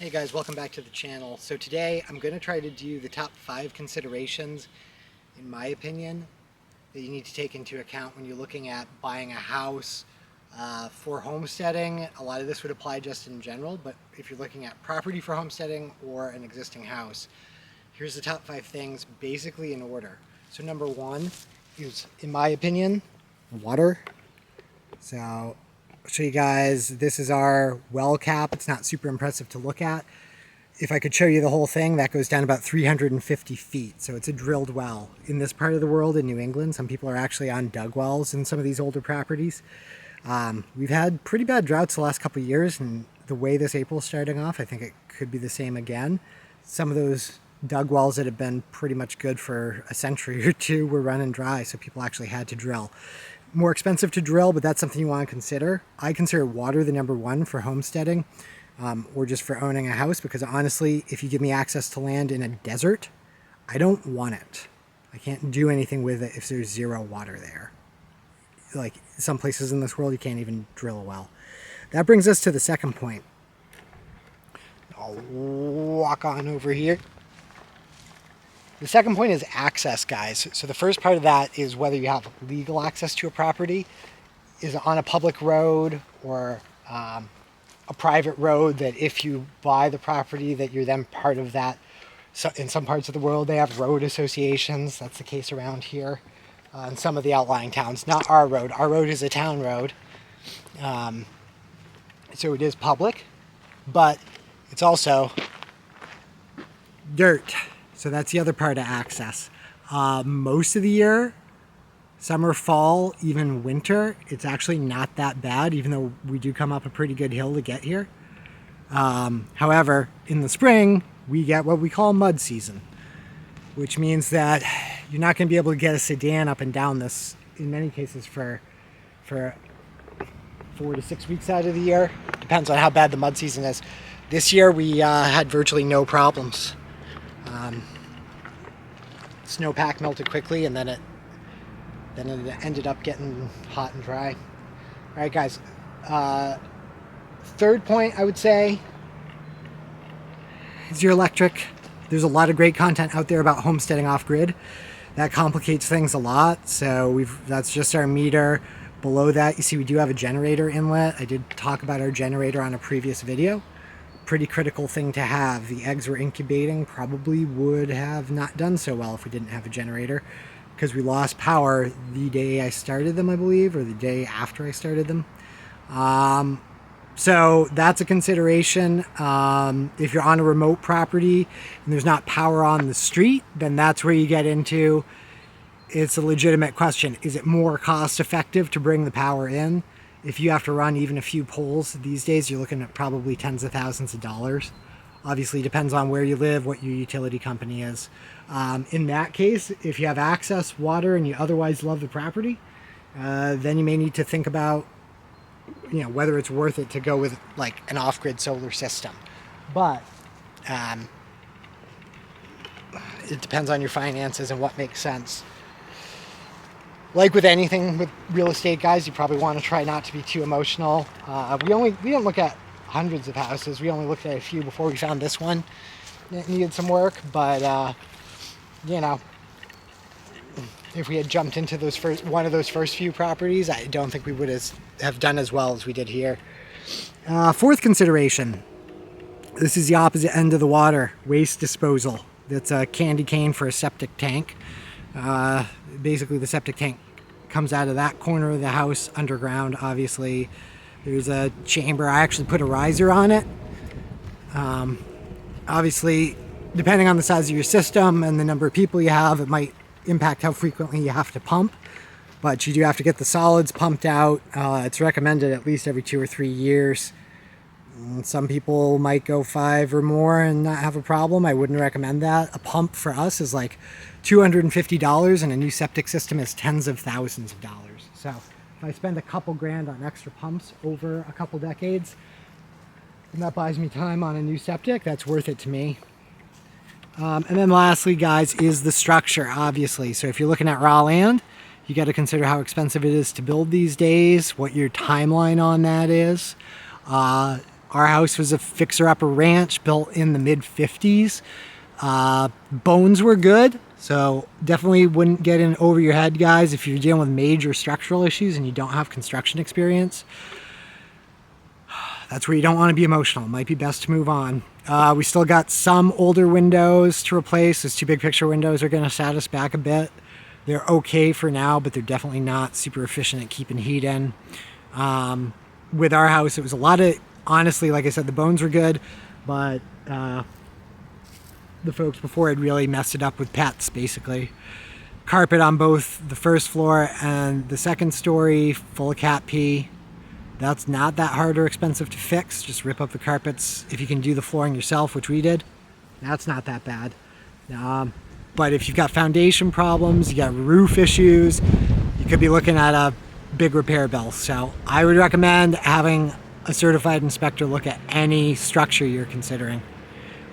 Hey guys, welcome back to the channel. So today I'm going to try to do the top 5 considerations, in my opinion, that you need to take into account when you're looking at buying a house for homesteading. A lot of this would apply just in general, but if you're looking at property for homesteading or an existing house, here's the top 5 things basically in order. So number 1 is, in my opinion, water. So I'll show you guys, this is our well cap. It's not super impressive to look at. If I could show you the whole thing, that goes down about 350 feet. So it's a drilled well. In this part of the world, in New England, some people are actually on dug wells in some of these older properties. We've had pretty bad droughts the last couple of years, and the way this April's starting off, I think it could be the same again. Some of those dug wells that have been pretty much good for a century or two were running dry, so people actually had to drill. More expensive to drill, but that's something you want to consider. I consider water the number 1 for homesteading, or just for owning a house, because honestly, if you give me access to land in a desert, I don't want it. I can't do anything with it if there's zero water there. Like some places in this world, you can't even drill a well. That brings us to the second point. I'll walk on over here. The second point is access, guys. So the first part of that is whether you have legal access to a property. Is it on a public road or a private road that if you buy the property that you're then part of that? So in some parts of the world, they have road associations. That's the case around here. In some of the outlying towns, not our road. Our road is a town road. So it is public, but it's also dirt. So that's the other part of access. Most of the year, summer, fall, even winter, it's actually not that bad, even though we do come up a pretty good hill to get here. However, in the spring, we get what we call mud season, which means that you're not going to be able to get a sedan up and down this, in many cases, for 4 to 6 weeks out of the year. Depends on how bad the mud season is. This year, we had virtually no problems. Snowpack melted quickly, and then it ended up getting hot and dry. All right, guys. Third point, I would say, is your electric. There's a lot of great content out there about homesteading off-grid. That complicates things a lot. So that's just our meter. Below that, you see we do have a generator inlet. I did talk about our generator on a previous video. Pretty critical thing to have. The eggs we're incubating probably would have not done so well if we didn't have a generator, because we lost power the day I started them, I believe, or the day after I started them. So that's a consideration. If you're on a remote property and there's not power on the street, then that's where you get into, it's a legitimate question. Is it more cost effective to bring the power in? If you have to run even a few poles these days, you're looking at probably tens of thousands of dollars. Obviously, depends on where you live, what your utility company is. In that case, if you have access, water, and you otherwise love the property, then you may need to think about, whether it's worth it to go with like an off-grid solar system. But it depends on your finances and what makes sense. Like with anything with real estate, guys, you probably want to try not to be too emotional. We don't look at hundreds of houses. We only looked at a few before we found this one that needed some work. But if we had jumped into one of those first few properties, I don't think we would have done as well as we did here. Fourth consideration. This is the opposite end of the water. Waste disposal. That's a candy cane for a septic tank. Basically, the septic tank comes out of that corner of the house underground. Obviously, there's a chamber. I actually put a riser on it. Obviously, depending on the size of your system and the number of people you have, it might impact how frequently you have to pump. But you do have to get the solids pumped out. It's recommended at least every 2 or 3 years. Some people might go 5 or more and not have a problem. I wouldn't recommend that. A pump for us is like $250, and a new septic system is tens of thousands of dollars. So if I spend a couple grand on extra pumps over a couple decades, and that buys me time on a new septic, that's worth it to me. And then lastly, guys, is the structure, obviously. So if you're looking at raw land, you got to consider how expensive it is to build these days, what your timeline on that is. Our house was a fixer-upper ranch built in the mid-50s. Bones were good, so definitely wouldn't get in over your head, guys, if you're dealing with major structural issues and you don't have construction experience. That's where you don't want to be emotional. It might be best to move on. We still got some older windows to replace. Those 2 big picture windows are going to set us back a bit. They're okay for now, but they're definitely not super efficient at keeping heat in. With our house, it was a lot of, honestly, like I said, the bones were good, but the folks before had really messed it up with pets, basically. Carpet on both the first floor and the second story, full of cat pee. That's not that hard or expensive to fix. Just rip up the carpets. If you can do the flooring yourself, which we did, that's not that bad. But if you've got foundation problems, you got roof issues, you could be looking at a big repair bill. So I would recommend having a certified inspector look at any structure you're considering.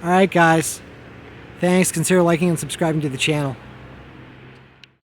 All right, guys. Thanks. Consider liking and subscribing to the channel.